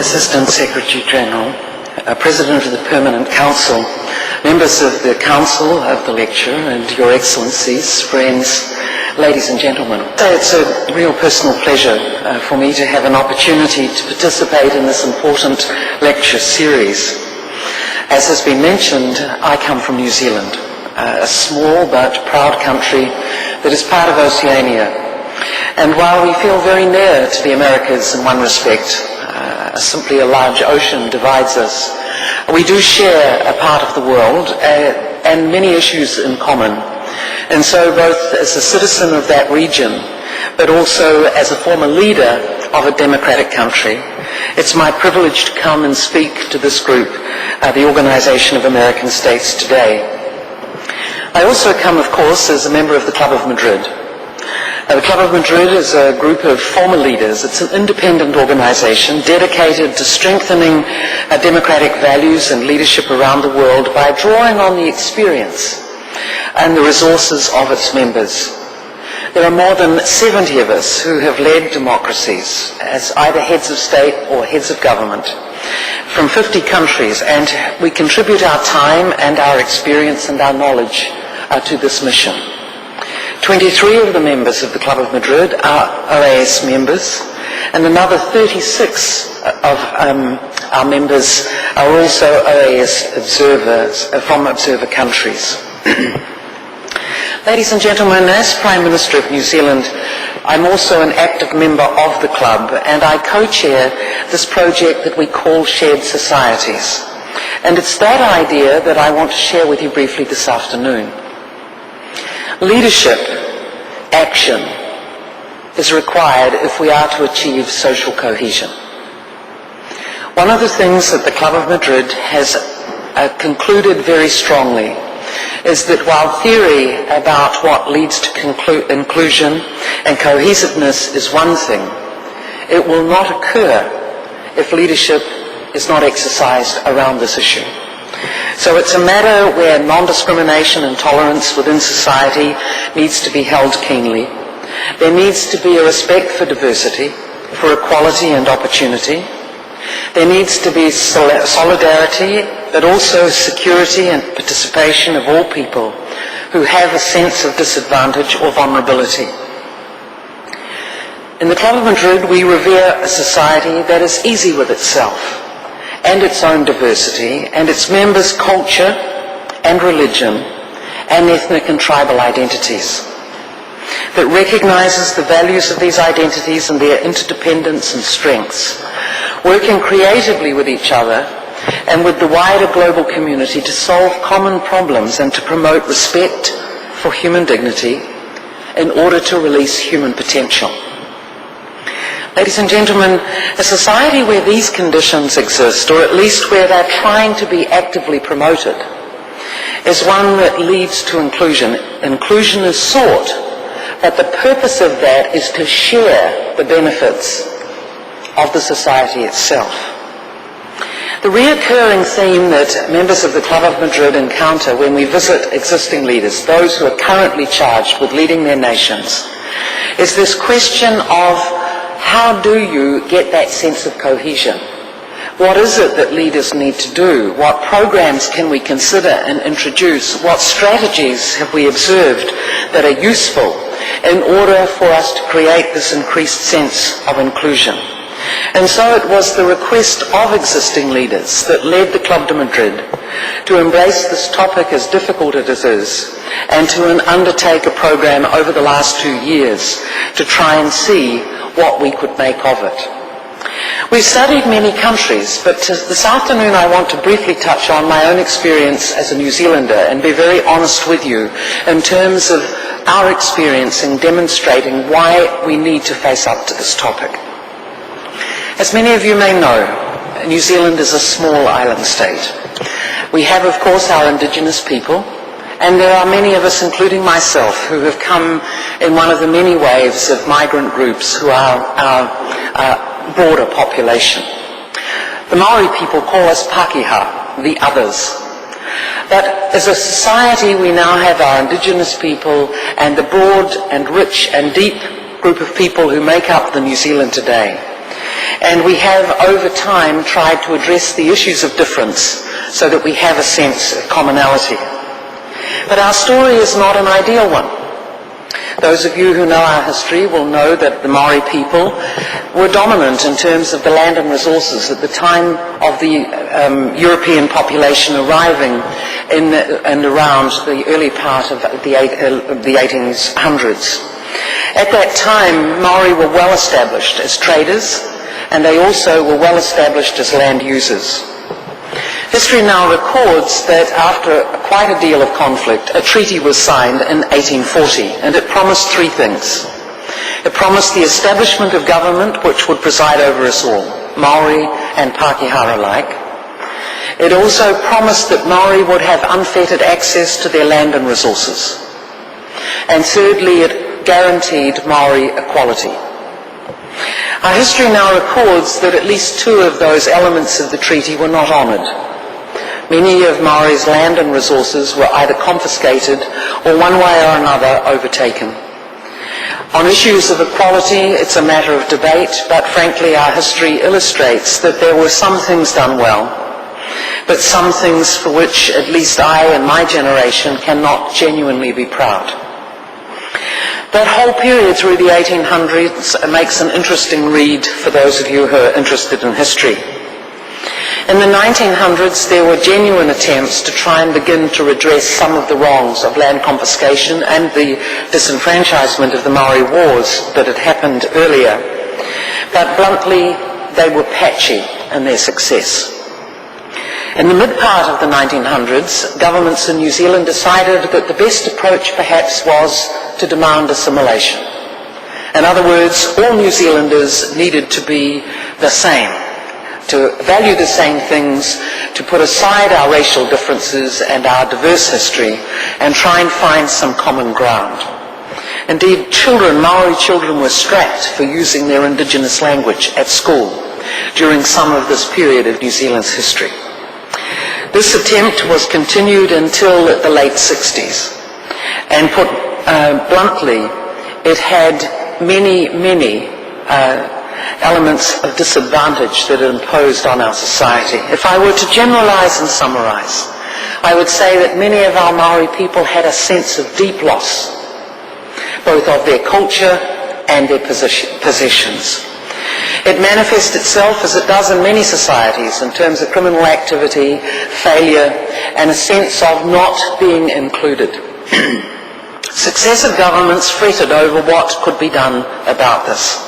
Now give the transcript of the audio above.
Assistant Secretary General, President of the Permanent Council, members of the Council of the Lecture, and Your Excellencies, friends, ladies and gentlemen. It's a real personal pleasure for me to have an opportunity to participate in this important lecture series. As has been mentioned, I come from New Zealand, a small but proud country that is part of Oceania. And while we feel very near to the Americas in one respect, simply a large ocean divides us, we do share a part of the world and many issues in common. And so both as a citizen of that region, but also as a former leader of a democratic country, it's my privilege to come and speak to this group, the Organization of American States Today. I also come, of course, as a member of the Club of Madrid. The Club of Madrid is a group of former leaders. It's an independent organization dedicated to strengthening democratic values and leadership around the world by drawing on the experience and the resources of its members. There are more than 70 of us who have led democracies as either heads of state or heads of government from 50 countries, and we contribute our time and our experience and our knowledge to this mission. 23 of the members of the Club of Madrid are OAS members, and another 36 of our members are also OAS observers from observer countries. Ladies and gentlemen, as Prime Minister of New Zealand, I'm also an active member of the club, and I co-chair this project that we call Shared Societies. And it's that idea that I want to share with you briefly this afternoon. Leadership, action, is required if we are to achieve social cohesion. One of the things that the Club of Madrid has concluded very strongly is that while theory about what leads to inclusion and cohesiveness is one thing, it will not occur if leadership is not exercised around this issue. So it's a matter where non-discrimination and tolerance within society needs to be held keenly. There needs to be a respect for diversity, for equality and opportunity. There needs to be solidarity, but also security and participation of all people who have a sense of disadvantage or vulnerability. In the Club of Madrid, we revere a society that is easy with itself and its own diversity, and its members' culture and religion and ethnic and tribal identities, that recognises the values of these identities and their interdependence and strengths, working creatively with each other and with the wider global community to solve common problems and to promote respect for human dignity in order to release human potential. Ladies and gentlemen, a society where these conditions exist, or at least where they're trying to be actively promoted, is one that leads to inclusion. Inclusion is sought, but the purpose of that is to share the benefits of the society itself. The reoccurring theme that members of the Club of Madrid encounter when we visit existing leaders, those who are currently charged with leading their nations, is this question of how do you get that sense of cohesion? What is it that leaders need to do? What programs can we consider and introduce? What strategies have we observed that are useful in order for us to create this increased sense of inclusion? And so it was the request of existing leaders that led the Club de Madrid to embrace this topic, as difficult as it is, and to undertake a program over the last 2 years to try and see what we could make of it. We've studied many countries, but this afternoon I want to briefly touch on my own experience as a New Zealander and be very honest with you in terms of our experience in demonstrating why we need to face up to this topic. As many of you may know, New Zealand is a small island state. We have, of course, our indigenous people, and there are many of us, including myself, who have come in one of the many waves of migrant groups who are our broader population. The Maori people call us Pākehā, the others. But as a society, we now have our indigenous people and the broad and rich and deep group of people who make up the New Zealand today. And we have, over time, tried to address the issues of difference so that we have a sense of commonality. But our story is not an ideal one. Those of you who know our history will know that the Maori people were dominant in terms of the land and resources at the time of the European population arriving in and around the early part of the 1800s. At that time, Maori were well established as traders, and they also were well established as land users. History now records that after quite a deal of conflict, a treaty was signed in 1840, and it promised three things. It promised the establishment of government which would preside over us all, Maori and Pākehā alike. It also promised that Maori would have unfettered access to their land and resources. And thirdly, it guaranteed Maori equality. Our history now records that at least two of those elements of the treaty were not honoured. Many of Maori's land and resources were either confiscated or one way or another overtaken. On issues of equality, it's a matter of debate, but frankly our history illustrates that there were some things done well, but some things for which at least I and my generation cannot genuinely be proud. That whole period through the 1800s makes an interesting read for those of you who are interested in history. In the 1900s, there were genuine attempts to try and begin to redress some of the wrongs of land confiscation and the disenfranchisement of the Maori Wars that had happened earlier. But bluntly, they were patchy in their success. In the mid-part of the 1900s, governments in New Zealand decided that the best approach perhaps was to demand assimilation. In other words, all New Zealanders needed to be the same, to value the same things, to put aside our racial differences and our diverse history and try and find some common ground. Indeed, Maori children were strapped for using their indigenous language at school during some of this period of New Zealand's history. This attempt was continued until the late 60s, and put bluntly, it had many elements of disadvantage that it imposed on our society. If I were to generalize and summarize, I would say that many of our Maori people had a sense of deep loss, both of their culture and their possessions. It manifests itself, as it does in many societies, in terms of criminal activity, failure, and a sense of not being included. Successive governments fretted over what could be done about this.